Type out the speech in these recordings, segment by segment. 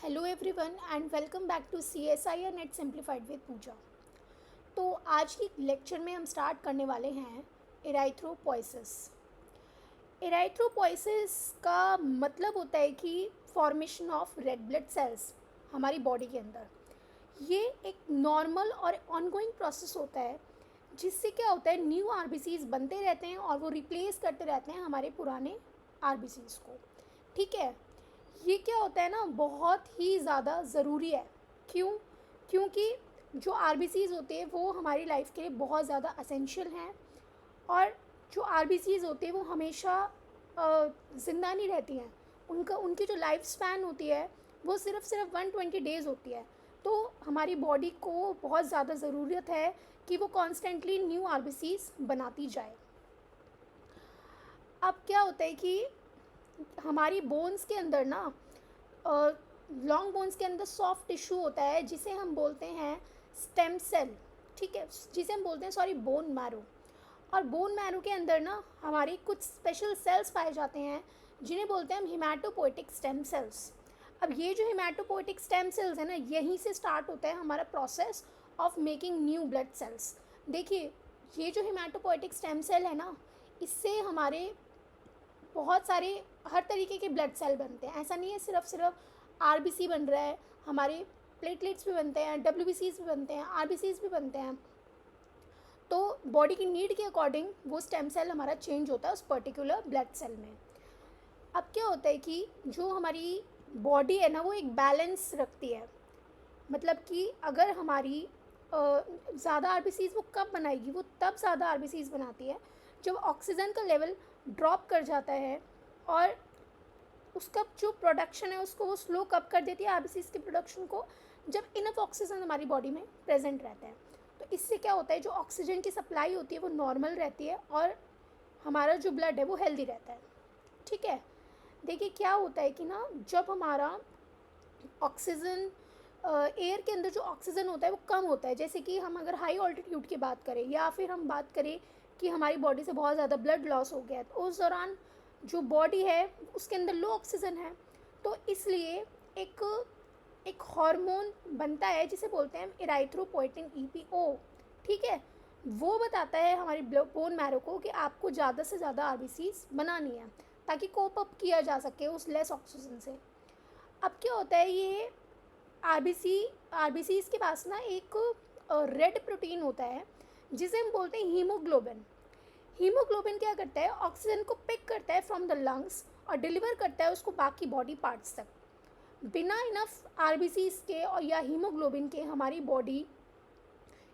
Hello everyone and welcome back to CSIR NET simplified with Pooja. तो आज की lecture में हम स्टार्ट करने वाले हैं एराइथ्रोपोइसिस। एराइथ्रोपोइसिस का मतलब होता है कि formation of red blood sales हमारी बॉडी के अंदर। ये एक नॉर्मल और ऑनगोइंग प्रोसेस होता है जिससे क्या होता है, न्यू आरबीसीज बनते रहते हैं और वो रिप्लेस करते रहते हैं हमारे पुराने आरबीसीज को। ठीक है, ये क्या होता है ना, बहुत ही ज़्यादा ज़रूरी है। क्यों? क्योंकि जो आरबीसीज होते हैं वो हमारी लाइफ के लिए बहुत ज़्यादा असेंशियल हैं, और जो आरबीसीज होते हैं वो हमेशा ज़िंदा नहीं रहती हैं। उनकी जो लाइफ स्पैन होती है वो सिर्फ 120 डेज़ होती है। तो हमारी बॉडी को बहुत ज़्यादा ज़रूरत है कि वो कॉन्स्टेंटली न्यू आरबीसीज बनाती जाए। अब क्या होता है कि हमारी बोन्स के अंदर ना, लॉन्ग बोन्स के अंदर सॉफ्ट टिश्यू होता है जिसे हम बोलते हैं स्टेम सेल। ठीक है, जिसे हम बोलते हैं बोन मैरो। और बोन मैरो के अंदर ना हमारी कुछ स्पेशल सेल्स पाए जाते हैं जिन्हें बोलते हैं हम हिमैटोपोइटिक स्टेम सेल्स। अब ये जो हिमैटोपोइटिक स्टेम सेल्स है ना, यहीं से स्टार्ट होता है हमारा process of making new blood sales. देखिए, ये जो हिमैटोपोइटिक स्टेम सेल है ना, इससे हमारे बहुत सारे हर तरीके के ब्लड सेल बनते हैं। ऐसा नहीं है सिर्फ आरबीसी बन रहा है, हमारे प्लेटलेट्स भी बनते हैं, डब्ल्यूबीसीज भी बनते हैं, आरबीसीज भी बनते हैं। तो बॉडी की नीड के अकॉर्डिंग वो स्टेम सेल हमारा चेंज होता है उस पर्टिकुलर ब्लड सेल में। अब क्या होता है कि जो हमारी बॉडी है ना, वो एक बैलेंस रखती है। मतलब कि अगर हमारी ज़्यादा आरबीसीज वो कब बनाएगी, वो तब ज़्यादा आरबीसीज बनाती है जब ऑक्सीजन का लेवल ड्रॉप कर जाता है, और उसका जो प्रोडक्शन है उसको वो स्लो कब कर देती है आरबीसीज के प्रोडक्शन को, जब इनफ ऑक्सीजन हमारी बॉडी में प्रेजेंट रहता है। तो इससे क्या होता है, जो ऑक्सीजन की सप्लाई होती है वो नॉर्मल रहती है और हमारा जो ब्लड है वो हेल्दी रहता है। ठीक है, देखिए क्या होता है कि ना, जब हमारा ऑक्सीजन एयर के अंदर जो ऑक्सीजन होता है वो कम होता है, जैसे कि हम अगर हाई ऑल्टीट्यूड की बात करें या फिर हम बात करें कि हमारी बॉडी से बहुत ज़्यादा ब्लड लॉस हो गया है, तो उस दौरान जो बॉडी है उसके अंदर लो ऑक्सीजन है। तो इसलिए एक एक हार्मोन बनता है जिसे बोलते हैं इराइथ्रोपोइटिन EPO। ठीक है, वो बताता है हमारी बोन मैरो को कि आपको ज़्यादा से ज़्यादा आरबीसीज बनानी है ताकि कोप अप किया जा सके उस लेस ऑक्सीजन से। अब क्या होता है, ये आरबीसीज के पास ना एक रेड प्रोटीन होता है जिसे हम बोलते हैं हीमोग्लोबिन। हीमोग्लोबिन क्या करता है, ऑक्सीजन को पिक करता है फ्रॉम द लंग्स और डिलीवर करता है उसको बाकी बॉडी पार्ट्स तक। बिना इनफ आरबीसीज के और या हीमोग्लोबिन के हमारी बॉडी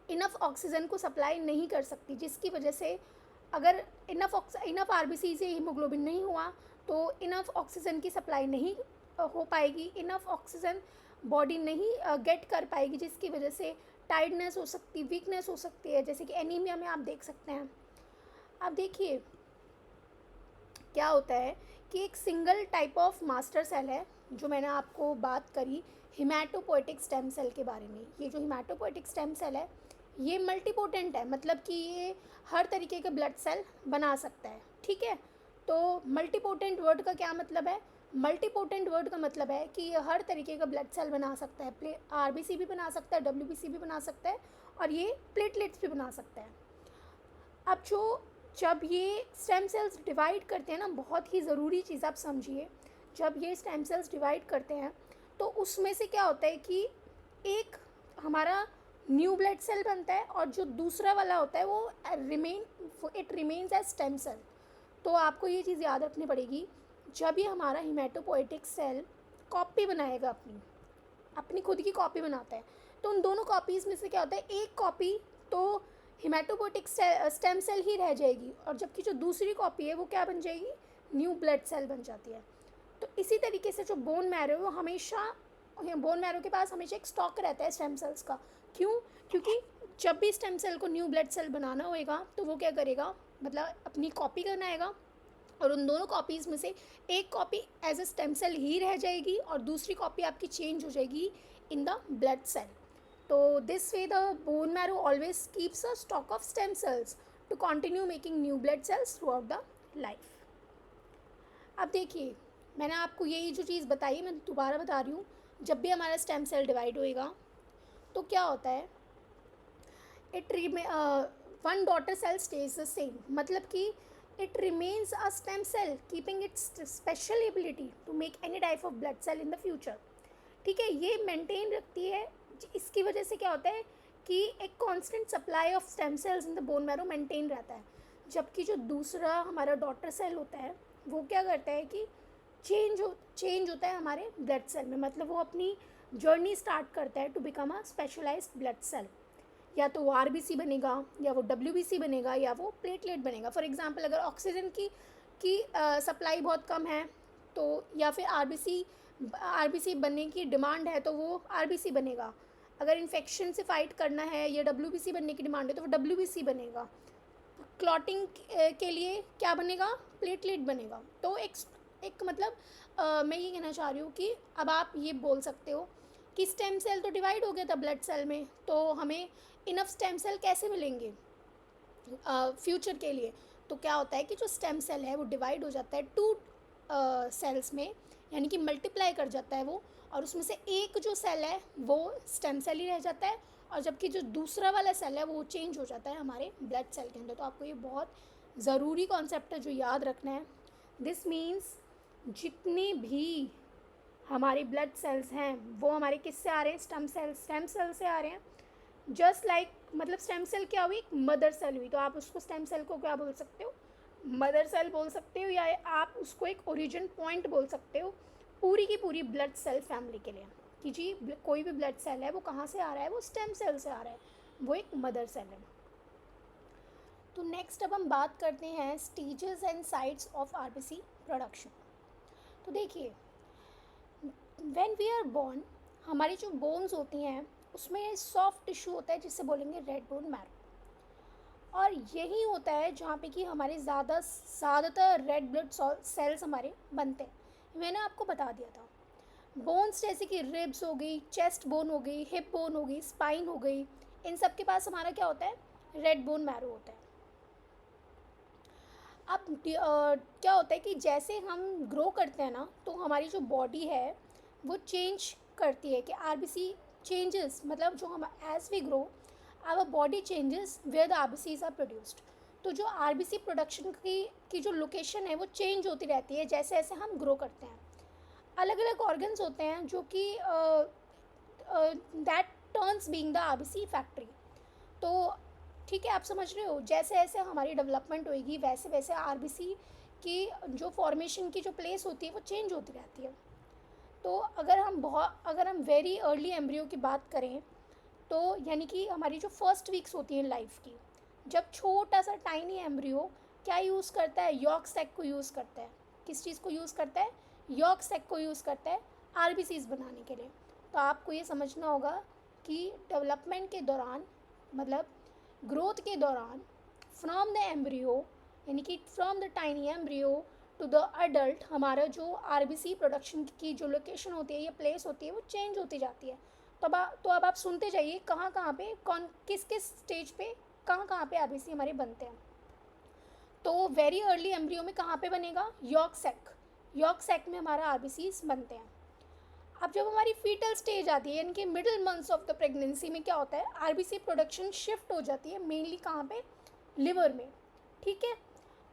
इनफ ऑक्सीजन को सप्लाई नहीं कर सकती, जिसकी वजह से अगर इनफ आरबीसी से हीमोग्लोबिन नहीं हुआ तो इनफ ऑक्सीजन की सप्लाई नहीं हो पाएगी, इनफ ऑक्सीजन बॉडी नहीं गेट कर पाएगी, जिसकी वजह से टायर्डनेस हो सकती, वीकनेस हो सकती है, जैसे कि एनीमिया में आप देख सकते हैं। अब देखिए क्या होता है कि एक single type of master cell है, जो मैंने आपको बात करी हिमैटोपोइटिक स्टेम सेल के बारे में। ये जो हिमैटोपोइटिक स्टेम सेल है ये मल्टीपोटेंट है, मतलब कि ये हर तरीके का ब्लड सेल बना सकता है। ठीक है, तो मल्टीपोटेंट वर्ड का क्या मतलब है? मल्टीपोटेंट वर्ड का मतलब है कि ये हर तरीके का ब्लड सेल बना सकता है, आरबीसी भी बना सकता है, डब्ल्यूबीसी भी बना सकता है, और ये प्लेटलेट्स भी बना सकता है। अब जब ये स्टेम सेल्स डिवाइड करते हैं ना, बहुत ही ज़रूरी चीज़ आप समझिए, जब ये स्टेम सेल्स डिवाइड करते हैं तो उसमें से क्या होता है कि एक हमारा न्यू ब्लड सेल बनता है और जो दूसरा वाला होता है वो it remains as stem cell. तो आपको ये चीज़ याद रखनी पड़ेगी, जब ये हमारा हिमैटोपोइटिक सेल कॉपी बनाएगा, अपनी खुद की कॉपी बनाता है, तो उन दोनों कॉपीज़ में से क्या होता है, एक कॉपी तो हिमैटोपोइटिक स्टेम सेल ही रह जाएगी, और जबकि जो दूसरी कॉपी है वो क्या बन जाएगी, न्यू ब्लड सेल बन जाती है। तो इसी तरीके से जो बोन मैरो है वो हमेशा, बोन मैरो के पास हमेशा एक स्टॉक रहता है स्टेम सेल्स का। क्यों? क्योंकि जब भी स्टेम सेल को न्यू ब्लड सेल बनाना होएगा तो वो क्या करेगा, मतलब अपनी कॉपी बनाएगा, और उन दोनों कॉपीज़ में से एक copy as a stem cell ही रह जाएगी और दूसरी कॉपी आपकी चेंज हो जाएगी इन द ब्लड सेल। तो this way the bone marrow always keeps a stock of stem cells to continue making new blood cells throughout the life. अब देखिए, मैंने आपको यही जो चीज़ बताई मैं दोबारा बता रही हूँ, जब भी हमारा स्टेम सेल डिवाइड होएगा तो क्या होता है, it one daughter cell stays the same, मतलब कि it remains a stem cell keeping its special ability to make any type of blood cell in the future. ठीक है, ये मेंटेन रखती है। इसकी वजह से क्या होता है कि एक constant supply of stem cells in the bone marrow maintain रहता है। जबकि जो दूसरा हमारा डॉटर सेल होता है वो क्या करता है कि चेंज होता है हमारे ब्लड सेल में, मतलब वो अपनी जर्नी स्टार्ट करता है to become a specialised blood cell. या तो वो आरबीसी बनेगा, या वो डब्ल्यूबीसी बनेगा, या वो प्लेटलेट बनेगा। फॉर एग्जांपल अगर ऑक्सीजन की सप्लाई बहुत कम है तो, या फिर आरबीसी बनने की डिमांड है तो वो आरबीसी बनेगा। अगर इन्फेक्शन से फाइट करना है या डब्ल्यूबीसी बनने की डिमांड है तो वो डब्ल्यूबीसी बनेगा। क्लॉटिंग के लिए क्या बनेगा, प्लेटलेट बनेगा। तो एक मतलब मैं ये कहना चाह रही हूँ कि अब आप ये बोल सकते हो कि स्टेम सेल तो डिवाइड हो गया था ब्लड सेल में, तो हमें इनफ स्टेम सेल कैसे मिलेंगे फ्यूचर के लिए। तो क्या होता है कि जो स्टेम सेल है वो डिवाइड हो जाता है 2 सेल्स में, यानी कि मल्टीप्लाई कर जाता है वो, और उसमें से एक जो सेल है वो स्टेम सेल ही रह जाता है, और जबकि जो दूसरा वाला सेल है वो चेंज हो जाता है हमारे ब्लड सेल के अंदर। तो आपको ये बहुत ज़रूरी कॉन्सेप्ट है जो याद रखना है। दिस मीन्स जितनी भी हमारी ब्लड सेल्स हैं वो हमारे किससे आ रहे हैं, स्टेम सेल से आ रहे हैं। जस्ट लाइक मतलब स्टेम सेल क्या हुई, एक मदर सेल हुई, तो आप उसको स्टेम सेल को क्या बोल सकते हो, मदर सेल बोल सकते हो, या आप उसको एक ओरिजिन पॉइंट बोल सकते हो पूरी की पूरी ब्लड सेल फैमिली के लिए, कि जी कोई भी ब्लड सेल है वो कहाँ से आ रहा है, वो स्टेम सेल से आ रहा है, वो एक मदर सेल है। तो नेक्स्ट अब हम बात करते हैं stages and sites of RBC production. तो देखिए, व्हेन वी आर बॉर्न, हमारी जो बोन्स होती हैं उसमें सॉफ्ट टिश्यू होता है जिससे बोलेंगे रेड बोन मैरो, और यही होता है जहाँ पे कि हमारे ज़्यादातर रेड ब्लड सेल्स हमारे बनते हैं। मैंने आपको बता दिया था, बोन्स जैसे कि रिब्स हो गई, चेस्ट बोन हो गई, हिप बोन हो गई, स्पाइन हो गई, इन सब के पास हमारा क्या होता है, रेड बोन मैरो होता है। अब क्या होता है कि जैसे हम ग्रो करते हैं ना तो हमारी जो बॉडी है वो चेंज करती है, कि आरबीसी चेंजेस, मतलब जो हम as we grow our body changes where the RBCs are produced. तो जो आरबीसी प्रोडक्शन की जो लोकेशन है वो चेंज होती रहती है जैसे जैसे हम ग्रो करते हैं। अलग अलग ऑर्गन्स होते हैं जो कि that turns being the RBC factory. तो ठीक है, आप समझ रहे हो, जैसे जैसे हमारी डेवलपमेंट होएगी वैसे वैसे आरबीसी की जो फॉर्मेशन की जो प्लेस होती है वो चेंज होती रहती है। तो अगर हम वेरी अर्ली एम्ब्रियो की बात करें तो यानी कि हमारी जो फर्स्ट वीक्स होती हैं लाइफ की, जब छोटा सा टाइनी एम्ब्रियो क्या यूज़ करता है, यॉर्क सैक को यूज़ करता है। किस चीज़ को यूज़ करता है, यॉर्क सैक को यूज़ करता है आरबीसीज बनाने के लिए। तो आपको ये समझना होगा कि डेवलपमेंट के दौरान, मतलब ग्रोथ के दौरान, फ्रॉम द एम्ब्रियो यानी कि from the tiny embryo to the adult, हमारा जो आरबीसी प्रोडक्शन की जो लोकेशन होती है, ये प्लेस होती है, वो चेंज होती जाती है। तो अब आप सुनते जाइए कहाँ कहाँ पे किस किस स्टेज पे कहाँ पे आरबीसी हमारे बनते हैं। तो वेरी अर्ली एम्ब्रियो में कहाँ पे बनेगा, यॉर्क सैक में हमारा आरबीसीज बनते हैं। अब जब हमारी फीटल स्टेज आती है यानी कि middle months of the pregnancy में क्या होता है, आरबीसी प्रोडक्शन शिफ्ट हो जाती है मेनली कहाँ पे, लिवर में। ठीक है,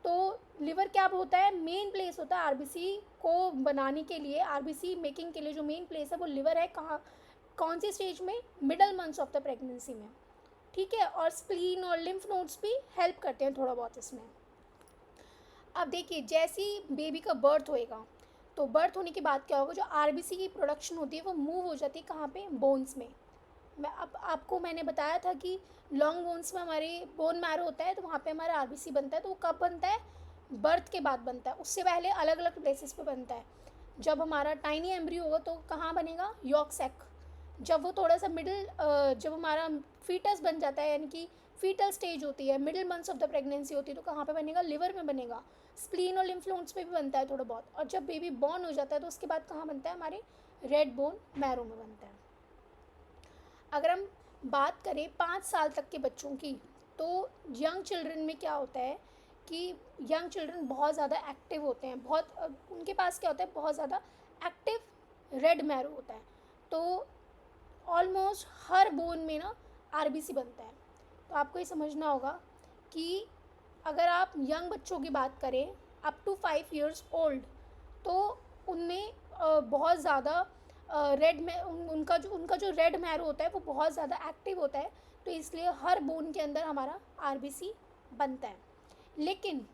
तो लिवर क्या होता है, मेन प्लेस होता है आरबीसी को बनाने के लिए, आरबीसी मेकिंग के लिए जो मेन प्लेस है वो लिवर है। कहाँ, कौन सी स्टेज में, middle months of the pregnancy में। ठीक है, और स्प्लीन और लिम्फ नोड्स भी हेल्प करते हैं थोड़ा बहुत इसमें। अब देखिए, जैसे ही बेबी का बर्थ होएगा तो बर्थ होने के बाद क्या होगा, जो आरबीसी की प्रोडक्शन होती है वो मूव हो जाती है कहाँ पे, बोन्स में। मैंने बताया था कि लॉन्ग बोन्स में हमारे बोन मैरो होता है, तो वहाँ पे हमारा आरबीसी बनता है। तो वो कब बनता है, बर्थ के बाद बनता है, उससे पहले अलग अलग प्लेसेस पे बनता है। जब हमारा टाइनी एम्ब्रियो होगा तो कहाँ बनेगा, यॉर्क सैक। जब वो थोड़ा सा जब हमारा फीटस बन जाता है यानी कि फीटल स्टेज होती है, middle months of the pregnancy होती है, तो कहाँ पे बनेगा, लिवर में बनेगा। स्प्लीन और लिम्फ नोड्स पे भी बनता है थोड़ा बहुत। और जब बेबी बॉर्न हो जाता है तो उसके बाद कहाँ बनता है, हमारे रेड बोन मैरो में बनता है। अगर हम बात करें 5 साल तक के बच्चों की, तो यंग चिल्ड्रन में क्या होता है कि यंग चिल्ड्रन बहुत ज़्यादा एक्टिव होते हैं, उनके पास क्या होता है, बहुत ज़्यादा एक्टिव रेड मैरो होता है। तो ऑलमोस्ट हर बोन में ना आरबीसी बनता है। तो आपको ये समझना होगा कि अगर आप यंग बच्चों की बात करें अप टू 5 years ओल्ड, तो उनमें बहुत ज़्यादा रेड में उनका जो रेड मैरो होता है वो बहुत ज़्यादा एक्टिव होता है, तो इसलिए हर बोन के अंदर हमारा आरबीसी बनता है। लेकिन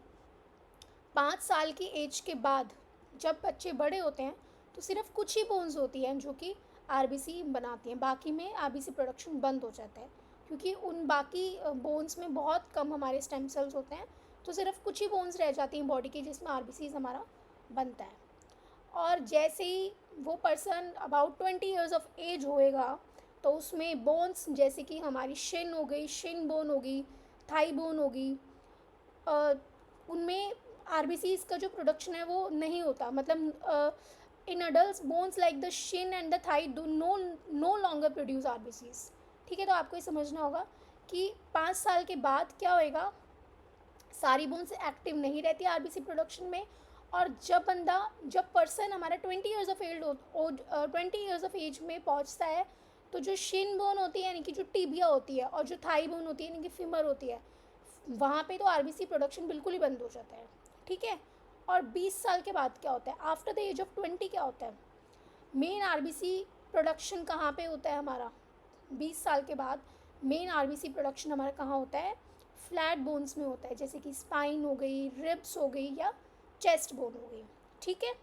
5 साल की एज के बाद जब बच्चे बड़े होते हैं तो सिर्फ कुछ ही बोन्स होती हैं जो कि आरबीसी बनाती हैं, बाकी में आरबीसी प्रोडक्शन बंद हो जाता है, क्योंकि उन बाकी बोन्स में बहुत कम हमारे स्टेम सेल्स होते हैं। तो सिर्फ कुछ ही बोन्स रह जाती हैं बॉडी की जिसमें आरबीसी हमारा बनता है। और जैसे ही वो person about 20 years of age होएगा तो उसमें बोन्स जैसे कि हमारी शिन हो गई, शिन बोन होगी, थाई बोन होगी, उनमें आरबीसीज का जो प्रोडक्शन है वो नहीं होता। मतलब in adult bones like the shin and the thigh do no longer produce RBCs. ठीक है, तो आपको ये समझना होगा कि 5 साल के बाद क्या होएगा, सारी बोन्स एक्टिव नहीं रहती आरबीसी प्रोडक्शन में। और जब पर्सन हमारा 20 years of age 20 years of age में पहुंचता है, तो जो शिन बोन होती है यानी कि जो टिबिया होती है और जो थाई बोन होती है यानी कि फीमर होती है, वहाँ पे तो आरबीसी प्रोडक्शन बिल्कुल ही बंद हो जाता है। ठीक है, और 20 साल के बाद क्या होता है, आफ्टर द एज ऑफ 20 क्या होता है, मेन आरबीसी प्रोडक्शन कहाँ पे होता है हमारा, 20 साल के बाद मेन आरबीसी प्रोडक्शन हमारा कहाँ होता है, फ्लैट बोन्स में होता है, जैसे कि स्पाइन हो गई, रिब्स हो गई या चेस्ट बोन हो गई। ठीक है,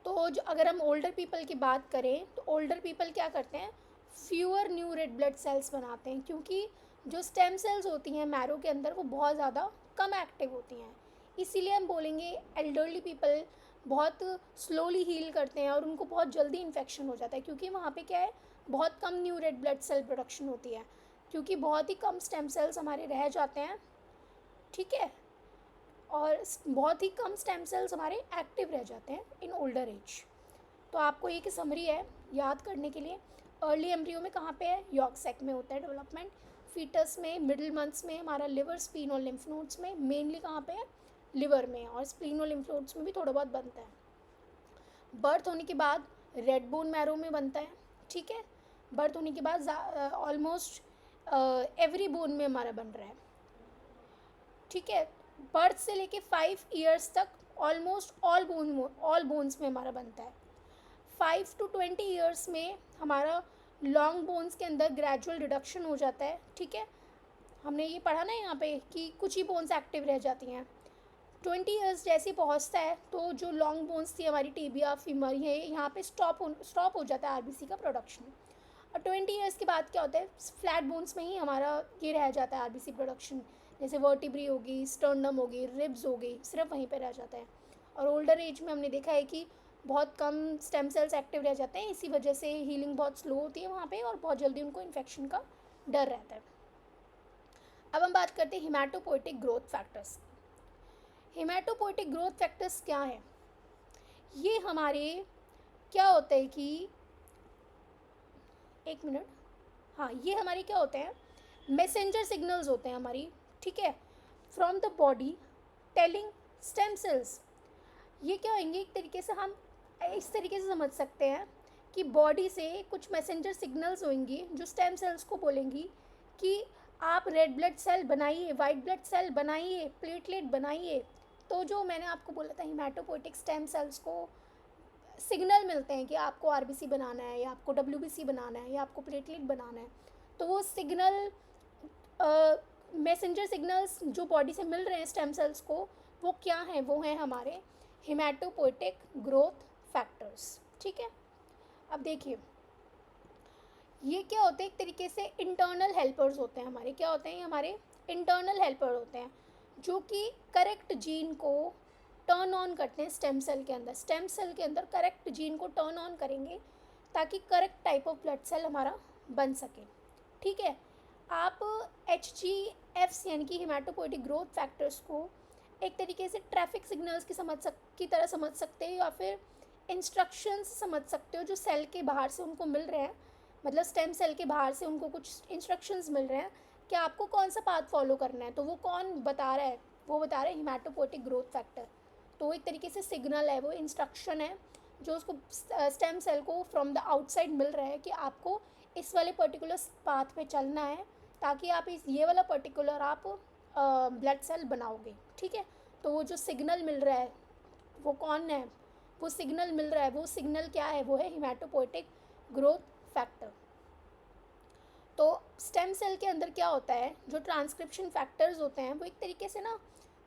तो जो अगर हम ओल्डर पीपल की बात करें तो ओल्डर पीपल क्या करते हैं, fewer new red blood sales बनाते हैं, क्योंकि जो स्टेम सेल्स होती हैं मैरो के अंदर वो बहुत ज़्यादा कम एक्टिव होती हैं। इसीलिए हम बोलेंगे एल्डरली पीपल बहुत स्लोली हील करते हैं और उनको बहुत जल्दी इन्फेक्शन हो जाता है, क्योंकि वहाँ पे क्या है, बहुत कम new red blood cell production होती है, क्योंकि बहुत ही कम स्टेम सेल्स हमारे रह जाते हैं। ठीक है, और बहुत ही कम स्टेम सेल्स हमारे एक्टिव रह जाते हैं इन ओल्डर एज। तो आपको ये कि समरी है याद करने के लिए, अर्ली एम्ब्रियो में कहाँ पे है, यॉर्क सैक में होता है डेवलपमेंट, फीटस में मिडिल मंथ्स में हमारा लिवर, स्प्लीन और लिम्फ नोड्स में, मेनली कहाँ पे है, लिवर में, और स्प्लीन और लिम्फ नोड्स में भी थोड़ा बहुत बनता है। बर्थ होने के बाद रेड बोन मैरो में बनता है। ठीक है, बर्थ होने के बाद ऑलमोस्ट एवरी बोन में हमारा बन रहा है। ठीक है, बर्थ से लेके 5 years तक ऑलमोस्ट ऑल बोन्स में हमारा बनता है। 5 to 20 years में हमारा लॉन्ग बोन्स के अंदर ग्रेजुअल रिडक्शन हो जाता है। ठीक है, हमने ये पढ़ा ना यहाँ पे कि कुछ ही बोन्स एक्टिव रह जाती हैं। 20 years जैसे पहुँचता है तो जो लॉन्ग बोन्स थी हमारी टिबिया, फीमर, ये यहाँ पे स्टॉप हो जाता है आरबीसी का प्रोडक्शन। और 20 years के बाद क्या होता है, फ्लैट बोन्स में ही हमारा ये रह जाता है आरबीसी प्रोडक्शन, जैसे वर्टिब्री होगी, स्टर्नम होगी, रिब्स हो गई, सिर्फ वहीं पे रह जाता है। और ओल्डर एज में हमने देखा है कि बहुत कम स्टेम सेल्स एक्टिव रह जाते हैं, इसी वजह से हीलिंग बहुत स्लो होती है वहाँ पे और बहुत जल्दी उनको इन्फेक्शन का डर रहता है। अब हम बात करते हैं हिमैटोपोइटिक ग्रोथ फैक्टर्स। हिमैटोपोइटिक ग्रोथ फैक्टर्स क्या है, ये हमारे क्या होता है कि एक मिनट, हाँ, ये हमारे क्या होते हैं, मैसेंजर सिग्नल्स होते हैं हमारी। ठीक है, from the body telling stem cells. ये क्या होंगे, एक तरीके से हम इस तरीके से समझ सकते हैं कि बॉडी से कुछ मैसेंजर सिग्नल्स होंगी जो स्टेम सेल्स को बोलेंगी कि आप रेड ब्लड सेल बनाइए, वाइट ब्लड सेल बनाइए, प्लेटलेट बनाइए। तो जो मैंने आपको बोला था, हिमैटोपोइटिक स्टेम सेल्स को सिग्नल मिलते हैं कि आपको आरबीसी बनाना है या आपको डब्ल्यूबीसी बनाना है या आपको प्लेटलेट बनाना है। तो वो सिग्नल मैसेंजर सिग्नल्स जो बॉडी से मिल रहे हैं स्टेम सेल्स को, वो क्या हैं, वो हैं हमारे हिमैटोपोइटिक ग्रोथ फैक्टर्स। ठीक है, अब देखिए ये क्या होते हैं, एक तरीके से इंटरनल हेल्पर्स होते हैं हमारे। क्या होते हैं, ये हमारे इंटरनल हेल्पर होते हैं जो कि करेक्ट जीन को टर्न ऑन करते हैं स्टेम सेल के अंदर। स्टेम सेल के अंदर करेक्ट जीन को टर्न ऑन करेंगे ताकि correct type of blood cell हमारा बन सके। ठीक है, आप HGFs यानी कि हिमैटोपोइटिक ग्रोथ फैक्टर्स को एक तरीके से ट्रैफिक सिग्नल्स की तरह समझ सकते हो या फिर इंस्ट्रक्शंस समझ सकते हो जो सेल के बाहर से उनको मिल रहे हैं। मतलब स्टेम सेल के बाहर से उनको कुछ इंस्ट्रक्शंस मिल रहे हैं कि आपको कौन सा पाथ फॉलो करना है, तो वो कौन बता रहा है, वो बता रहा है हिमैटोपोइटिक ग्रोथ फैक्टर। तो एक तरीके से सिग्नल है, वो इंस्ट्रक्शन है जो उसको स्टेम सेल को फ्रॉम द आउटसाइड मिल रहा है कि आपको इस वाले पर्टिकुलर पाथ पे चलना है ताकि आप इस ये वाला पर्टिकुलर आप ब्लड सेल बनाओगे, ठीक है। तो वो जो सिग्नल मिल रहा है वो कौन है, वो सिग्नल मिल रहा है, वो सिग्नल क्या है, वो है हिमेटोपोइटिक ग्रोथ फैक्टर। तो स्टेम सेल के अंदर क्या होता है, जो ट्रांसक्रिप्शन फैक्टर्स होते हैं वो एक तरीके से ना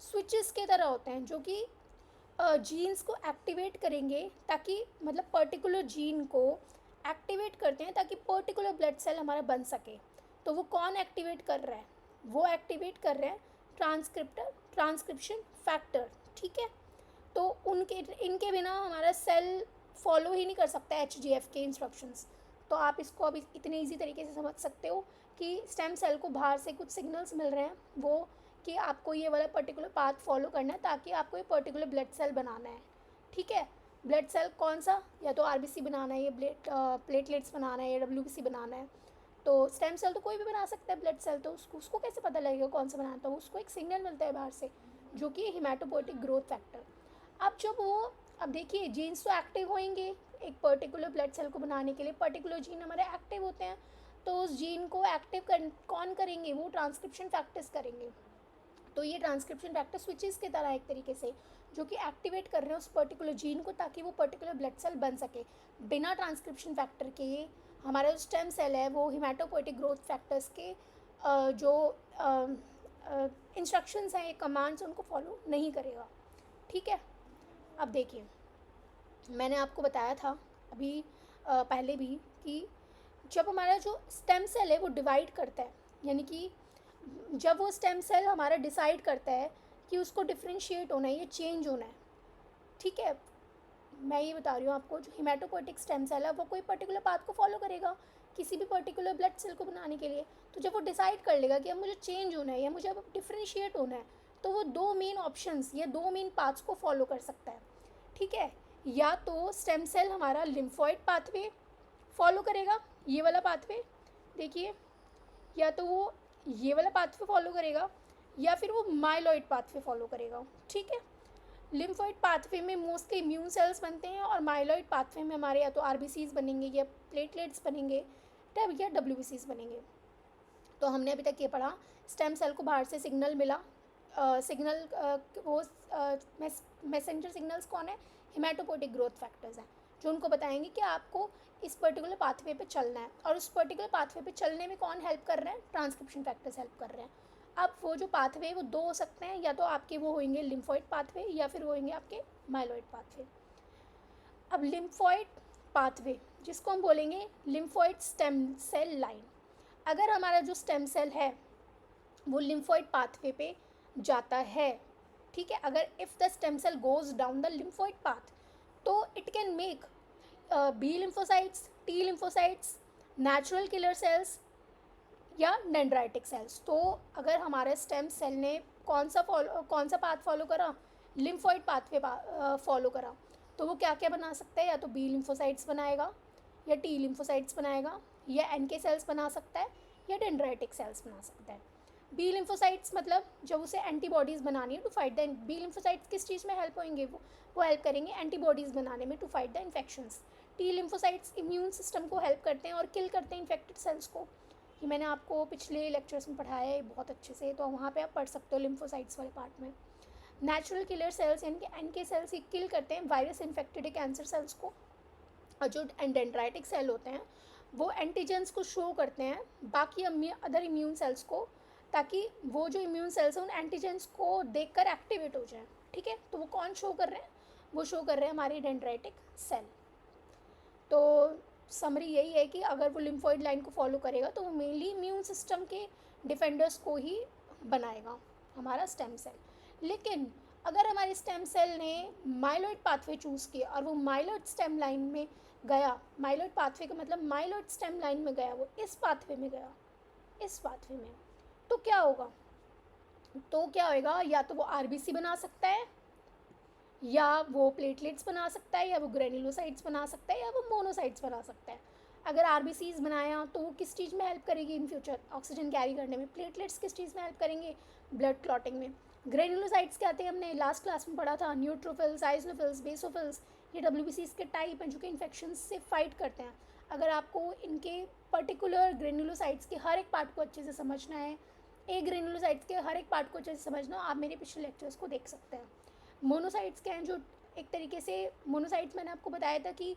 स्विचेस के तरह होते हैं जो कि जीन्स को एक्टिवेट करेंगे ताकि मतलब पर्टिकुलर जीन को एक्टिवेट करते हैं ताकि पर्टिकुलर ब्लड सेल हमारा बन सके। तो वो कौन एक्टिवेट कर रहा है, वो एक्टिवेट कर रहे हैं ट्रांसक्रिप्शन फैक्टर, ठीक है। तो इनके बिना हमारा सेल फॉलो ही नहीं कर सकता HGF के इंस्ट्रक्शंस। तो आप इसको अभी इतने ईजी तरीके से समझ सकते हो कि स्टेम सेल को बाहर से कुछ सिग्नल्स मिल रहे हैं वो कि आपको ये वाला पर्टिकुलर पाथ फॉलो करना है ताकि आपको ये पर्टिकुलर ब्लड सेल बनाना है, ठीक है। ब्लड सेल कौन सा, या तो RBC बनाना है, या प्लेटलेट्स बनाना है, या WBC बनाना है। तो स्टेम सेल तो कोई भी बना सकता है ब्लड सेल, तो उसको कैसे पता लगेगा कौन सा बनाना है, तो उसको एक सिग्नल मिलता है बाहर से जो कि हिमेटोपोइटिक ग्रोथ फैक्टर। अब देखिए जीन्स तो एक्टिव होंगे एक पर्टिकुलर ब्लड सेल को बनाने के लिए, पर्टिकुलर जीन हमारे एक्टिव होते हैं, तो उस जीन को एक्टिव कौन करेंगे, वो ट्रांसक्रिप्शन फैक्टर्स करेंगे। तो ये ट्रांसक्रिप्शन फैक्टर स्विचेस की तरह एक तरीके से जो कि एक्टिवेट कर रहे हैं उस पर्टिकुलर जीन को ताकि वो पर्टिकुलर ब्लड सेल बन सके। बिना ट्रांसक्रिप्शन फैक्टर के हमारा जो स्टेम सेल है वो हिमेटोपोइटिक ग्रोथ फैक्टर्स के जो इंस्ट्रक्शंस हैं, कमांड्स, उनको फॉलो नहीं करेगा, ठीक है। अब देखिए मैंने आपको बताया था अभी पहले भी कि जब हमारा जो स्टेम सेल है वो डिवाइड करता है, यानी कि जब वो स्टेम सेल हमारा डिसाइड करता है कि उसको डिफ्रेंशिएट होना है, ये चेंज होना है, ठीक है। मैं ये बता रही हूँ आपको, जो हिमेटोपोइटिक स्टेम सेल है वो कोई पर्टिकुलर पाथ को फॉलो करेगा किसी भी पर्टिकुलर ब्लड सेल को बनाने के लिए। तो जब वो डिसाइड कर लेगा कि अब मुझे चेंज होना है या मुझे अब डिफ्रेंशिएट होना है, तो वो दो मेन ऑप्शंस या दो मेन पाथ्स को फॉलो कर सकता है, ठीक है। या तो स्टेम सेल हमारा लिम्फॉइड पाथवे फॉलो करेगा, ये वाला पाथवे देखिए, या तो वो ये वाला पाथवे फॉलो करेगा या फिर वो माइलॉइड पाथवे फॉलो करेगा, ठीक है। लिम्फॉइड पाथवे में मोस्टली इम्यून सेल्स बनते हैं और माइलॉइड पाथवे में हमारे या तो RBCs बनेंगे या प्लेटलेट्स बनेंगे या WBCs बनेंगे। तो हमने अभी तक ये पढ़ा, स्टेम सेल को बाहर से सिग्नल मिला, वो मैसेंजर सिग्नल्स कौन है, हिमेटोपोइटिक ग्रोथ फैक्टर्स हैं जो उनको बताएंगे कि आपको इस पर्टिकुलर पाथवे पे चलना है। और उस पर्टिकुलर पाथवे पे चलने में कौन हेल्प कर रहे हैं, ट्रांसक्रिप्शन फैक्टर्स हेल्प कर रहे हैं। अब वो जो पाथवे वो दो हो सकते हैं, या तो आपके वो होंगे लिम्फॉइड पाथवे या फिर वो होंगे आपके माइलॉइड पाथवे। अब लिम्फॉइड पाथवे जिसको हम बोलेंगे लिम्फॉइड स्टेम सेल लाइन, अगर हमारा जो स्टेम सेल है वो लिम्फॉइड पाथवे पे जाता है, ठीक है। अगर if the stem cell goes down the lymphoid path तो it can make B lymphocytes, T lymphocytes, natural killer cells या डेंड्राइटिक सेल्स। तो अगर हमारे स्टेम सेल ने कौन सा पाथ फॉलो करा, लिम्फॉइड पाथवे फॉलो करा, तो वो क्या क्या बना सकता है, या तो B lymphocytes बनाएगा या T lymphocytes बनाएगा या NK सेल्स बना सकता है या डेंड्राइटिक सेल्स बना सकता है। B lymphocytes मतलब जब उसे एंटीबॉडीज़ बनानी है to fight the, B lymphocytes किस चीज़ में हेल्प होंगे, वो हेल्प करेंगे एंटीबॉडीज़ बनाने में to fight the infections. T lymphocytes immune system को हेल्प करते हैं और किल करते हैं इन्फेक्टेड सेल्स को। ये मैंने आपको पिछले लेक्चर्स में पढ़ाया है बहुत अच्छे से, तो वहाँ पे आप पढ़ सकते हो लिम्फोसाइट्स वाले पार्ट में। नेचुरल किलर सेल्स यानी कि NK सेल्स ही किल करते हैं वायरस इन्फेक्टेड कैंसर सेल्स को, और जो डेंड्राइटिक सेल होते हैं वो एंटीजेंस को शो करते हैं बाकी अदर इम्यून सेल्स को, ताकि वो जो इम्यून सेल्स हैं उन एंटीजेंस को देखकर एक्टिवेट हो जाएं, ठीक है। तो वो कौन शो कर रहे हैं, वो शो कर रहे हैं हमारे डेंड्राइटिक सेल। तो समरी यही है कि अगर वो लिम्फॉइड लाइन को फॉलो करेगा तो वो मेनली इम्यून सिस्टम के डिफेंडर्स को ही बनाएगा हमारा स्टेम सेल। लेकिन अगर हमारे स्टेम सेल ने माइलॉइड पाथवे चूज़ किया और वो माइलॉइड स्टेम लाइन में गया, माइलॉइड पाथवे का मतलब माइलॉइड स्टेम लाइन में गया, वो इस पाथवे में गया, इस पाथवे में, तो क्या होगा, या तो वो RBC बना सकता है या वो प्लेटलेट्स बना सकता है या वो ग्रेन्युलोसाइट्स बना सकता है या वो मोनोसाइट्स बना सकता है। अगर RBCs बनाया तो वो किस चीज़ में हेल्प करेगी इन फ्यूचर, ऑक्सीजन कैरी करने में। प्लेटलेट्स किस चीज़ में हेल्प करेंगे, ब्लड क्लॉटिंग में। ग्रेन्युलोसाइट्स क्या आते हैं, हमने लास्ट क्लास में पढ़ा था, न्यूट्रोफिल्स, आइसोफिल्स, बेसोफिल्स, ये WBCs के टाइप हैं जो कि इन्फेक्शन से फाइट करते हैं। अगर आपको इनके पर्टिकुलर ग्रेनुलोसाइट्स के हर एक पार्ट को अच्छे से समझना है, एक ग्रेनुलोसाइट्स के हर एक पार्ट को अच्छे से समझना, आप मेरे पिछले लेक्चर्स को देख सकते हैं। मोनोसाइट्स क्या हैं, जो एक तरीके से मोनोसाइट्स मैंने आपको बताया था कि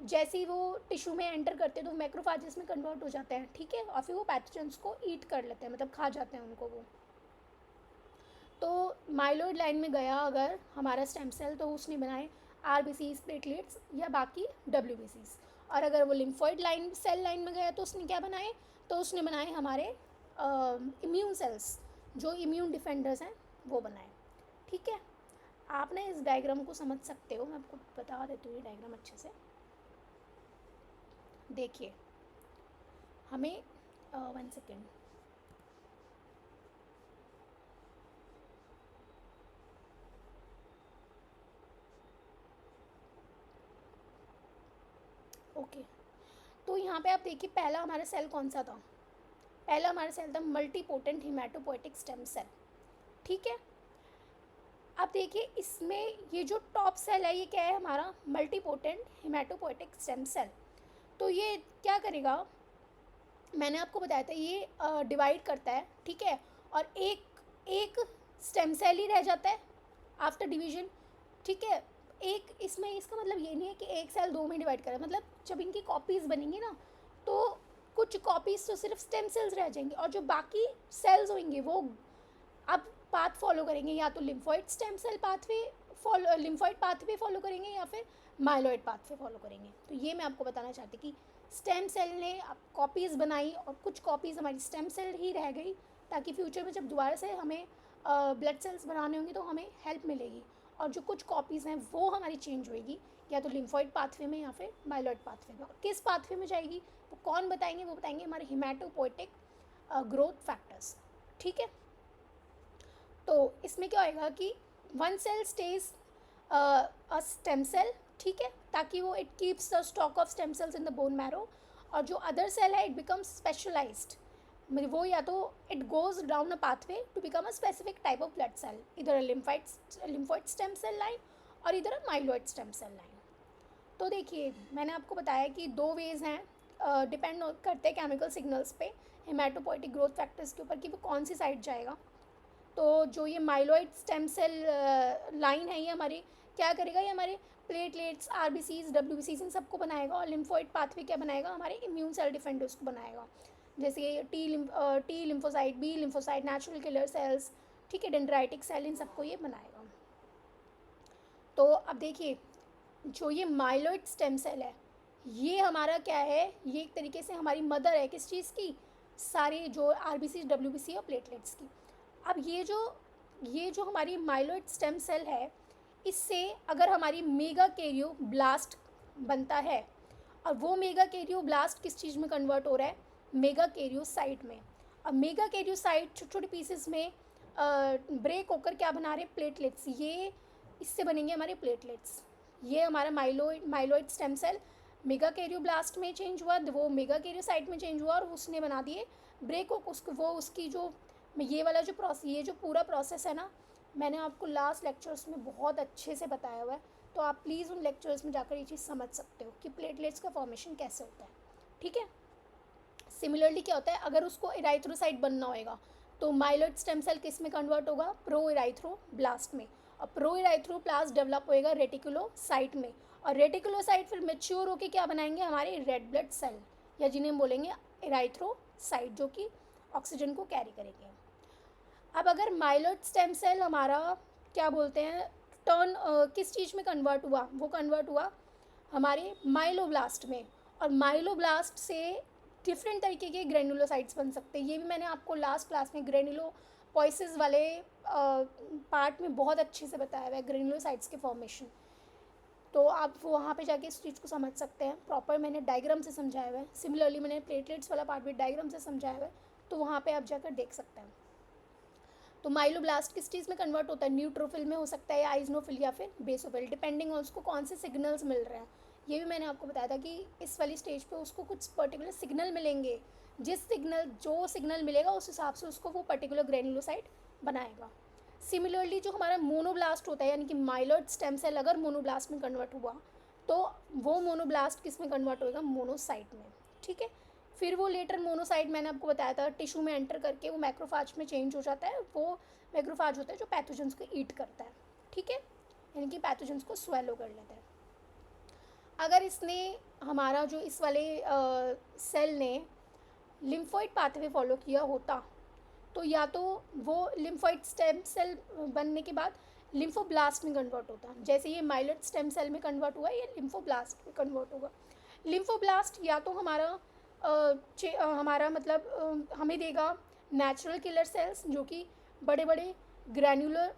जैसे ही वो टिश्यू में एंटर करते हैं तो मैक्रोफेजेस में कन्वर्ट हो जाते हैं, ठीक है, और फिर वो पैथोजेंस को ईट कर लेते हैं, मतलब खा जाते हैं उनको वो। तो माइलॉइड लाइन में गया अगर हमारा स्टेम सेल, तो उसने बनाए RBCs, प्लेटलेट्स या बाकी WBCs। और अगर वो लिम्फोइड लाइन सेल लाइन में गया तो उसने क्या बनाए, तो उसने बनाए हमारे इम्यून सेल्स, जो इम्यून डिफेंडर्स हैं वो बनाए, ठीक है। आप ना इस डायग्राम को समझ सकते हो, मैं आपको बता देती हूँ ये डायग्राम अच्छे से। देखिए हमें 1 सेकेंड, ओके। तो यहाँ पे आप देखिए पहला हमारा सेल कौन सा था, पहला हमारा सेल था मल्टीपोटेंट हिमेटोपोएटिक स्टेम सेल, ठीक है। अब देखिए इसमें ये जो टॉप सेल है ये क्या है, हमारा मल्टीपोटेंट हिमेटोपोएटिक स्टेम सेल। तो ये क्या करेगा, मैंने आपको बताया था ये डिवाइड करता है, ठीक है, और एक स्टेम सेल ही रह जाता है आफ्टर डिवीजन, ठीक है। एक इसमें इसका मतलब ये नहीं है कि एक सेल दो में डिवाइड करें, मतलब जब इनकी कॉपीज़ बनेंगी ना तो कुछ कॉपीज़ तो सिर्फ स्टेम सेल्स रह जाएंगी और जो बाकी सेल्स होंगे वो अब पाथ फॉलो करेंगे, या तो lymphoid stem cell pathway follow, lymphoid pathway follow करेंगे या फिर माइलॉइड पाथवे फॉलो करेंगे। तो ये मैं आपको बताना चाहती कि स्टेम सेल ने अब कॉपीज़ बनाई और कुछ कॉपीज़ हमारी स्टेम सेल ही रह गई, ताकि फ्यूचर में जब दोबारा से हमें ब्लड सेल्स बनाने होंगे तो हमें हेल्प मिलेगी। और जो कुछ कॉपीज़ हैं वो हमारी चेंज होएगी, या तो लिम्फोइड पाथवे में या फिर माइलॉइड पाथवे में। और किस पाथवे में जाएगी वो कौन बताएंगे, वो बताएंगे हमारे हिमेटोपोएटिक ग्रोथ फैक्टर्स, ठीक है। तो इसमें क्या होएगा कि one cell stays a stem cell, ठीक है, ताकि वो it keeps the stock of stem cells in the bone marrow. और जो अदर सेल है इट बिकम्स स्पेशलाइज्ड, मतलब वो या तो it goes down a pathway to become a specific type of blood cell, इधर लिम्फोइड स्टेम सेल लाइन और इधर a myeloid stem cell line. तो देखिए मैंने आपको बताया कि दो वेज हैं, डिपेंड करते हैं केमिकल सिग्नल्स पे, हिमेटोपोएटिक ग्रोथ फैक्टर्स के ऊपर कि वो कौन सी साइड जाएगा। तो जो ये माइलॉइड स्टेम सेल लाइन है ये हमारी क्या करेगा, ये हमारे प्लेटलेट्स, RBCs, WBCs इन सबको बनाएगा। और लिम्फोइड पाथवे क्या बनाएगा, हमारे इम्यून सेल डिफेंडर्स को बनाएगा, जैसे T lymphocyte, B lymphocyte, natural killer cells, ठीक है, डेंड्राइटिक सेल, इन सबको ये बनाएगा। तो अब देखिए जो ये माइलॉइड स्टेम सेल है ये हमारा क्या है, ये एक तरीके से हमारी मदर है किस चीज़ की, सारी जो RBC, WBC और प्लेटलेट्स की। अब ये जो हमारी माइलॉइड स्टेम सेल है, इससे अगर हमारी मेगा कैरियो ब्लास्ट बनता है, और वो मेगा कैरियो ब्लास्ट किस चीज़ में कन्वर्ट हो रहा है, मेगा कैरियो साइट में। अब मेगा कैरियो साइट छोटे छोटे पीसेस में ब्रेक होकर क्या बना रहे, प्लेटलेट्स, ये इससे बनेंगे हमारे प्लेटलेट्स। ये हमारा myeloid stem cell megakaryoblast में चेंज हुआ, वो मेगा कैरियो साइट में चेंज हुआ और उसने बना दिए ब्रेक हो उसको, वो उसकी जो ये वाला जो प्रोसेस, ये जो पूरा प्रोसेस है ना, मैंने आपको लास्ट लेक्चर्स में बहुत अच्छे से बताया हुआ है। तो आप प्लीज़ उन लेक्चर्स में जाकर ये चीज़ समझ सकते हो कि प्लेटलेट्स का फॉर्मेशन कैसे होता है, ठीक है। सिमिलरली क्या होता है, अगर उसको इराइथ्रोसाइट बनना होएगा तो माइलॉइड स्टेम सेल किस में कन्वर्ट होगा, प्रो इराइथ्रोब्लास्ट में। और प्रो इराइथ्रोब्लास्ट डेवलप होएगा रेटिकुलोसाइट में, और रेटिकुलोसाइट फिर मेच्योर होकर क्या बनाएंगे, हमारे रेड ब्लड सेल, या जिन्हें हम बोलेंगे इराइथ्रोसाइट, जो कि ऑक्सीजन को कैरी करेंगे। अब अगर माइलॉइड स्टेम सेल हमारा क्या बोलते हैं टर्न किस चीज़ में कन्वर्ट हुआ, वो कन्वर्ट हुआ हमारे माइलोब्लास्ट में। और माइलोब्लास्ट से डिफरेंट तरीके के ग्रेनुलोसाइट्स बन सकते हैं, ये भी मैंने आपको लास्ट क्लास में ग्रेनुलोपोइसिस वाले पार्ट में बहुत अच्छे से बताया हुआ है, ग्रेनुलोसाइट्स के फॉर्मेशन। तो आप वहाँ पे जाके इस चीज़ को समझ सकते हैं, प्रॉपर मैंने डायग्राम से समझाया हुआ है। सिमिलरली मैंने प्लेटलेट्स वाला पार्ट भी डायग्राम से समझाया हुआ है, तो वहाँ पे आप जाकर देख सकते हैं। तो माइलोब्लास्ट किस चीज़ में कन्वर्ट होता है, न्यूट्रोफिल में हो सकता है, या आइजनोफिल या फिर बेसोफिल, डिपेंडिंग ऑन उसको कौन से सिग्नल्स मिल रहे हैं। ये भी मैंने आपको बताया था कि इस वाली स्टेज पे उसको कुछ पर्टिकुलर सिग्नल मिलेंगे, जो सिग्नल मिलेगा उस हिसाब से उसको वो पर्टिकुलर ग्रेनुलोसाइट बनाएगा। सिमिलरली जो हमारा मोनोब्लास्ट होता है, यानी कि माइलॉइड स्टेम सेल अगर मोनोब्लास्ट में कन्वर्ट हुआ तो वो मोनोब्लास्ट किस में कन्वर्ट होएगा, मोनोसाइट में, ठीक है। फिर वो लेटर मोनोसाइट मैंने आपको बताया था टिश्यू में एंटर करके वो मैक्रोफाज में चेंज हो जाता है, वो मैक्रोफाज होता है जो पैथोजेंस को ईट करता है, ठीक है, यानी कि पैथोजेंस को स्वेलो कर लेता है। अगर इसने हमारा जो इस वाले सेल ने लिम्फोइड पाथवे फॉलो किया होता तो या तो वो लिम्फोइड स्टेम सेल बनने के बाद लिम्फोब्लास्ट में कन्वर्ट होता, जैसे ये माइलॉइड स्टेम सेल में कन्वर्ट हुआ, ये लिम्फोब्लास्ट में कन्वर्ट होगा। लिम्फोब्लास्ट या तो हमारा मतलब हमें देगा नेचुरल किलर सेल्स, जो कि बड़े बड़े ग्रैन्युलर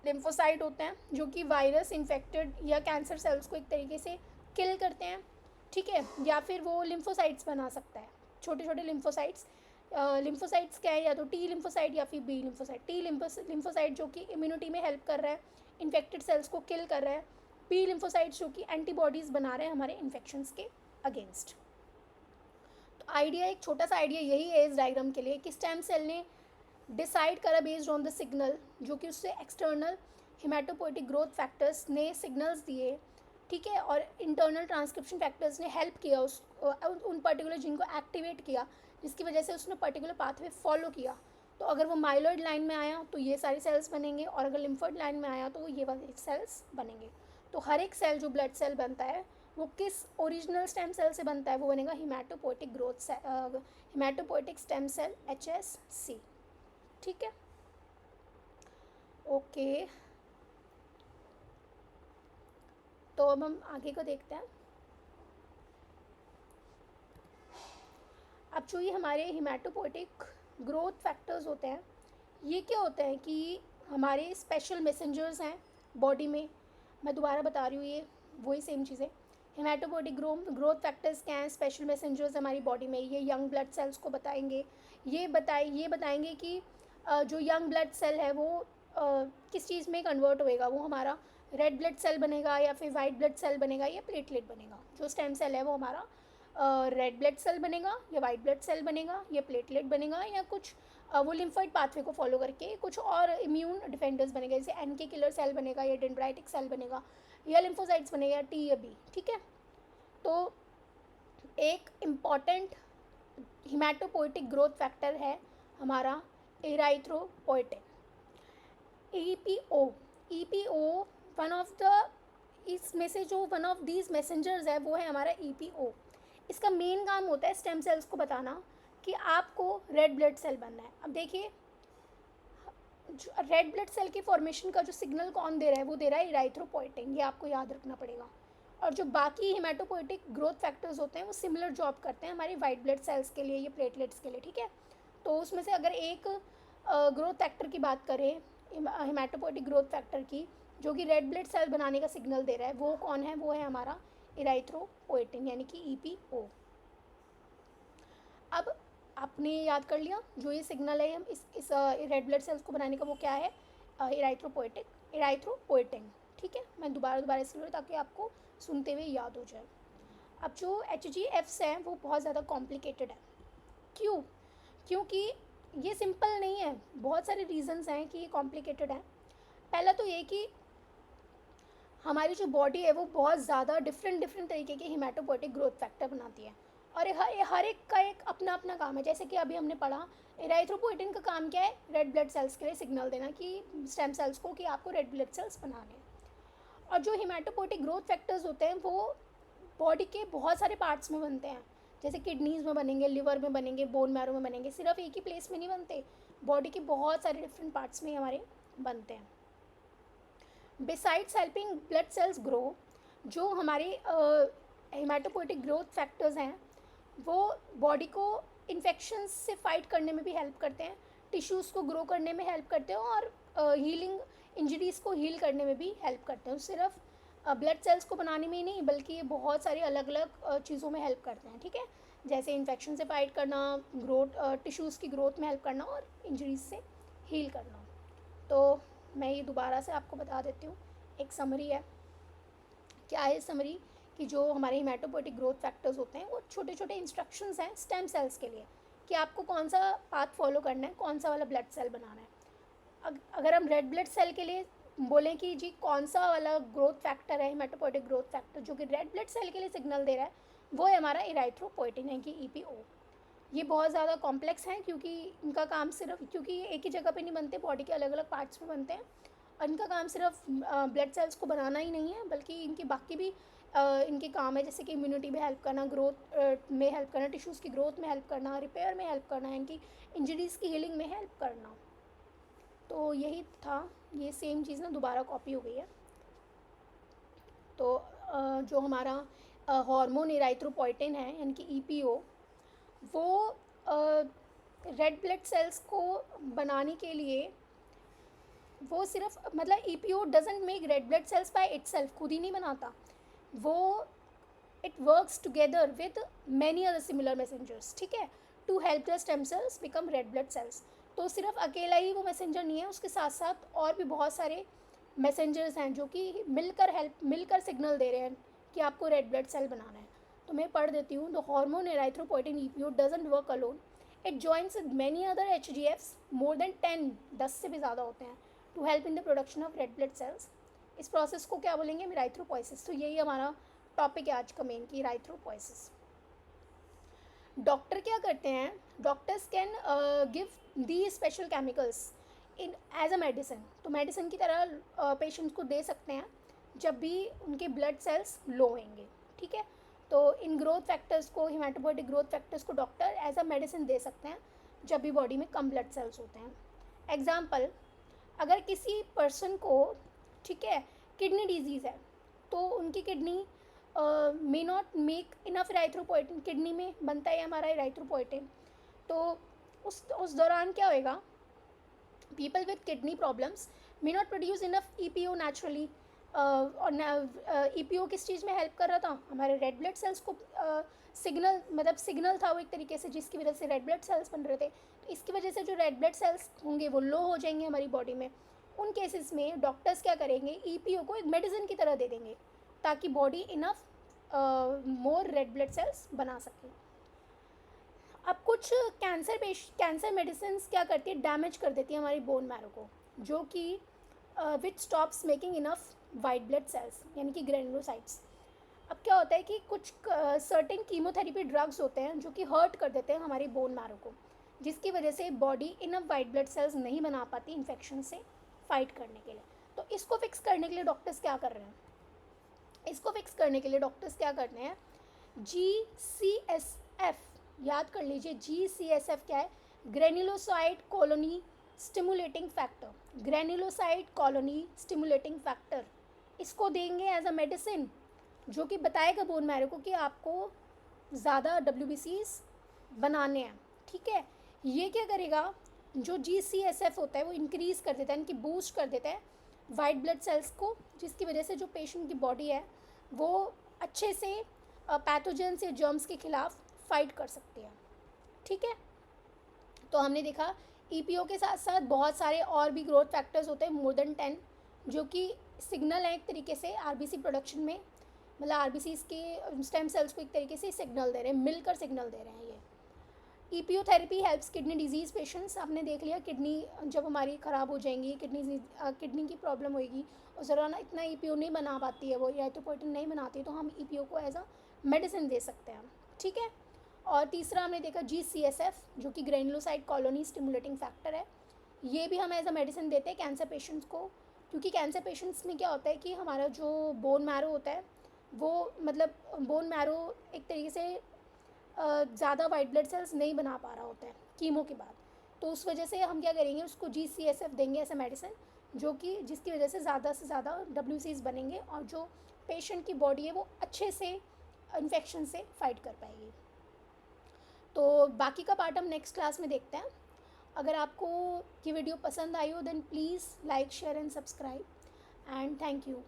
लिम्फोसाइट होते हैं, जो कि वायरस इन्फेक्टेड या कैंसर सेल्स को एक तरीके से किल करते हैं, ठीक है। या फिर वो लिम्फोसाइट्स बना सकता है, छोटे छोटे लिम्फोसाइट्स। लिम्फोसाइट्स क्या है, या तो टी लिम्फोसाइट या फिर बी लिम्फोसाइट। टी लिम्फोसाइट जो कि इम्यूनिटी में हेल्प कर रहा है, इन्फेक्टेड सेल्स को किल कर रहा है। बी लिम्फोसाइट्स जो कि एंटीबॉडीज़ बना रहे हैं हमारे इन्फेक्शंस के अगेंस्ट। तो आइडिया, एक छोटा सा आइडिया यही है इस डायग्राम के लिए कि स्टेम सेल ने डिसाइड करा बेस्ड ऑन द सिग्नल, जो कि उससे एक्सटर्नल हिमेटोपोइटिक ग्रोथ फैक्टर्स ने सिग्नल्स दिए, ठीक है, और इंटरनल ट्रांसक्रिप्शन फैक्टर्स ने हेल्प किया उन पर्टिकुलर जीन को एक्टिवेट किया, जिसकी वजह से उसने पर्टिकुलर पाथवे फॉलो किया। तो अगर वो माइलॉइड लाइन में आया तो ये सारी सेल्स बनेंगे, और अगर लिम्फोइड लाइन में आया तो वो ये वाले सेल्स बनेंगे। तो हर एक सेल जो ब्लड सेल बनता है वो किस ओरिजिनल स्टेम सेल से बनता है, वो बनेगा haematopoietic growth haematopoietic stem cell HSC, ठीक है, ओके। तो अब हम आगे को देखते हैं। अब जो ये हमारे हिमेटोपोइटिक ग्रोथ फैक्टर्स होते हैं, ये क्या होते हैं कि हमारे स्पेशल मैसेंजर्स हैं बॉडी में। मैं दोबारा बता रही हूँ, ये वही सेम चीज़ें। हिमेटोपोइटिक ग्रोथ फैक्टर्स क्या हैं, स्पेशल मैसेंजर्स हमारी बॉडी में। ये यंग ब्लड सेल्स को बताएंगे, ये बताएंगे कि जो यंग ब्लड सेल है वो किस चीज़ में कन्वर्ट होएगा, वो हमारा रेड ब्लड सेल बनेगा या फिर वाइट ब्लड सेल बनेगा या प्लेटलेट बनेगा। जो स्टेम सेल है वो हमारा रेड ब्लड सेल बनेगा या वाइट ब्लड सेल बनेगा या प्लेटलेट बनेगा, या कुछ वो लिम्फोइड पाथवे को फॉलो करके कुछ और इम्यून डिफेंडर्स बनेगा, जैसे NK किलर सेल बनेगा या डेंड्राइटिक सेल बनेगा या लिम्फोसाइट्स बनेगा, T या B, ठीक है। तो एक इम्पॉर्टेंट हिमेटोपोइटिक ग्रोथ फैक्टर है हमारा एराइथ्रोपोइटिन, EPO वन ऑफ द, इसमें से जो वन ऑफ दीज मैसेंजर्स है वो है हमारा EPO। इसका मेन काम होता है स्टेम सेल्स को बताना कि आपको रेड ब्लड सेल बनना है। अब देखिए, रेड ब्लड सेल की फॉर्मेशन का जो सिग्नल कौन दे रहा है, वो दे रहा है इराइथ्रोपोइटिन, ये आपको याद रखना पड़ेगा। और जो बाकी हिमेटोपोइटिक ग्रोथ फैक्टर्स होते हैं वो सिमिलर जॉब करते हैं हमारे वाइट ब्लड सेल्स के लिए, ये प्लेटलेट्स के लिए, ठीक है। तो उसमें से अगर एक ग्रोथ फैक्टर की बात करें, हिमेटोपोइटिक ग्रोथ फैक्टर की, जो कि रेड ब्लड सेल बनाने का सिग्नल दे रहा है, वो कौन है, वो है हमारा इराइथ्रोपोइटिन, यानी कि EPO। अब आपने याद कर लिया जो ये सिग्नल है हम इस रेड ब्लड सेल्स को बनाने का, वो क्या है, इराइथ्रोपोइटिन, ठीक है। मैं दोबारा इसलिए ताकि आपको सुनते हुए याद हो जाए। अब जो HGFs हैं वो बहुत ज़्यादा कॉम्प्लिकेटेड है। क्यों? क्योंकि ये सिंपल नहीं है, बहुत सारे रीजंस हैं कि ये कॉम्प्लिकेटेड है। पहला तो ये कि हमारी जो बॉडी है वो बहुत ज़्यादा डिफरेंट तरीके के हिमेटोपोइटिक ग्रोथ फैक्टर बनाती है, और हर एक का एक अपना अपना काम है। जैसे कि अभी हमने पढ़ा, इराइथ्रोपोइटिन का काम क्या है, रेड ब्लड सेल्स के लिए सिग्नल देना कि स्टेम सेल्स को कि आपको रेड ब्लड सेल्स बनाने हैं। और जो हिमेटोपोइटिक ग्रोथ फैक्टर्स होते हैं वो बॉडी के बहुत सारे पार्ट्स में बनते हैं, जैसे किडनीज़ में बनेंगे, लिवर में बनेंगे, बोन मैरो में बनेंगे, सिर्फ एक ही प्लेस में नहीं बनते, बॉडी के बहुत सारे डिफरेंट पार्ट्स में हमारे बनते हैं। Besides helping blood cells grow, जो हमारे हिमेटोपोइटिक ग्रोथ फैक्टर्स हैं वो बॉडी को इन्फेक्शंस से फाइट करने में भी हेल्प करते हैं, टिश्यूज़ को ग्रो करने में हेल्प करते हैं, और हीलिंग इंजरीज़ को हील करने में भी हेल्प करते हैं। सिर्फ ब्लड सेल्स को बनाने में ही नहीं, बल्कि ये बहुत सारी अलग अलग चीज़ों में हेल्प करते हैं, ठीक है। जैसे इन्फेक्शन से फाइट करना, ग्रोथ टिश्यूज़ की ग्रोथ में हेल्प करना, और इंजरीज से हील करना। तो मैं ये दोबारा से आपको बता देती हूँ, एक समरी है। क्या है समरी, कि जो हमारे हिमेटोपोइटिक ग्रोथ फैक्टर्स होते हैं वो छोटे छोटे इंस्ट्रक्शंस हैं स्टेम सेल्स के लिए कि आपको कौन सा पाथ फॉलो करना है, कौन सा वाला ब्लड सेल बनाना है। अगर हम रेड ब्लड सेल के लिए बोलें कि जी कौन सा वाला ग्रोथ फैक्टर है, हेमेटोपोइटिक ग्रोथ फैक्टर जो कि रेड ब्लड सेल के लिए सिग्नल दे रहा है, वो है हमारा इराइथ्रोपोइटिन है कि ईपीओ। ये बहुत ज़्यादा कॉम्प्लेक्स हैं क्योंकि इनका काम सिर्फ, क्योंकि ये एक ही जगह पे नहीं बनते, बॉडी के अलग अलग पार्ट्स में बनते हैं, और इनका काम सिर्फ ब्लड सेल्स को बनाना ही नहीं है, बल्कि इनकी बाकी भी इनके काम है, जैसे कि इम्यूनिटी में हेल्प करना, ग्रोथ में हेल्प करना, टिश्यूज़ की ग्रोथ में हेल्प करना, रिपेयर में हेल्प करना, इनकी इंजरीज़ की हीलिंग में हेल्प करना। तो यही था, ये सेम चीज़ ना दोबारा कॉपी हो गई है। तो जो हमारा हार्मोन इराइथ्रोपोइटिन है यानी कि ईपीओ, वो रेड ब्लड सेल्स को बनाने के लिए, वो सिर्फ मतलब EPO doesn't make red blood cells by itself, खुद ही नहीं बनाता वो, it works together with many other similar messengers, ठीक है, to help the stem cells become red blood cells. तो सिर्फ अकेला ही वो मैसेंजर नहीं है, उसके साथ साथ और भी बहुत सारे मैसेंजर्स हैं जो कि मिलकर सिग्नल दे रहे हैं कि आपको रेड ब्लड सेल बनाना है। तो मैं पढ़ देती हूँ। The hormone erythropoietin EPO doesn't work alone, it joins with many other HGFs, more than 10 से भी ज़्यादा होते हैं, to help in the production of red blood cells. इस प्रोसेस को क्या बोलेंगे, इराइथ्रोपोइसिस। तो यही हमारा टॉपिक है आज का मेन की, इराइथ्रोपोइसिस। डॉक्टर क्या करते हैं, doctors can give the special chemicals in as a medicine. तो मेडिसिन की तरह पेशेंट्स को दे सकते हैं जब भी उनके ब्लड सेल्स लो होंगे, ठीक है। तो इन ग्रोथ फैक्टर्स को, हेमेटोपोइटिक ग्रोथ फैक्टर्स को डॉक्टर एज अ मेडिसिन दे सकते हैं जब भी बॉडी में कम ब्लड सेल्स होते हैं। एग्जाम्पल, अगर किसी पर्सन को, ठीक है, किडनी डिजीज़ है, तो उनकी kidney may not make enough erythropoietin, kidney में बनता है हमारा इराइथ्रोपोइटिन, तो उस दौरान क्या होएगा, people with kidney problems may not produce enough EPO naturally. और ईपीओ किस चीज़ में हेल्प कर रहा था, हमारे रेड ब्लड सेल्स को सिग्नल, मतलब सिग्नल था वो एक तरीके से, जिसकी वजह से रेड ब्लड सेल्स बन रहे थे। तो इसकी वजह से जो रेड ब्लड सेल्स होंगे वो लो हो जाएंगे हमारी बॉडी में। उन केसेस में डॉक्टर्स क्या करेंगे, ईपीओ को एक मेडिसिन की तरह दे देंगे ताकि बॉडी इनफ मोर रेड ब्लड सेल्स बना सके। अब कुछ कैंसर मेडिसिन क्या करती है, डैमेज कर देती है हमारी बोन मैरो को, जो कि which stops making enough white blood cells यानी कि ग्रेनुलोसाइट्स। अब क्या होता है कि कुछ सर्टेन कीमोथेरेपी ड्रग्स होते हैं जो कि हर्ट कर देते हैं हमारी बोन मैरो को, जिसकी वजह से body enough white blood sales नहीं बना पाती इन्फेक्शन से फाइट करने के लिए। तो इसको फिक्स करने के लिए डॉक्टर्स क्या कर रहे हैं, इसको फिक्स करने के लिए डॉक्टर्स क्या करते हैं, GCSF, याद कर लीजिए GCSF क्या है, granulocyte colony stimulating factor, granulocyte colony stimulating factor, इसको देंगे एज अ मेडिसिन, जो कि बताएगा बोन मैरो को कि आपको ज़्यादा WBCs बनाने हैं, ठीक है। ये क्या करेगा, जो GCSF होता है वो इंक्रीज़ कर देता है, इनकी बूस्ट कर देता है वाइट ब्लड सेल्स को, जिसकी वजह से जो पेशेंट की बॉडी है वो अच्छे से पैथोजेंस या जर्म्स के खिलाफ फाइट कर सकती है, ठीक है। तो हमने देखा ईपीओ के साथ साथ बहुत सारे और भी ग्रोथ फैक्टर्स होते हैं, मोर देन 10, जो कि सिग्नल है एक तरीके से आरबीसी प्रोडक्शन में, मतलब आरबीसी के स्टेम सेल्स को एक तरीके से सिग्नल दे रहे हैं, मिलकर सिग्नल दे रहे हैं ये। EPO therapy helps kidney disease patients, आपने देख लिया किडनी जब हमारी ख़राब हो जाएंगी, किडनी की प्रॉब्लम होएगी, उस दौरान इतना ईपीओ नहीं बना पाती है वो, इराइथ्रोपोइटिन नहीं बनाती, तो हम ईपीओ को एज अ मेडिसिन दे सकते हैं, ठीक है। और तीसरा हमने देखा GCSF, जो कि ग्रेनुलोसाइट कॉलोनी स्टिमुलेटिंग फैक्टर है, ये भी हम एज अ मेडिसिन देते हैं कैंसर पेशेंट्स को, क्योंकि कैंसर पेशेंट्स में क्या होता है कि हमारा जो बोन मैरो होता है वो, मतलब बोन मैरो एक तरीके से ज़्यादा वाइट ब्लड सेल्स नहीं बना पा रहा होता है कीमो के बाद, तो उस वजह से हम क्या करेंगे, उसको GCSF देंगे ऐसा मेडिसिन, जो कि जिसकी वजह से ज़्यादा WCs बनेंगे और जो पेशेंट की बॉडी है वो अच्छे से इन्फेक्शन से फाइट कर पाएगी। तो बाकी का पार्ट हम नेक्स्ट क्लास में देखते हैं। अगर आपको ये वीडियो पसंद आई हो then please like share and subscribe and thank you.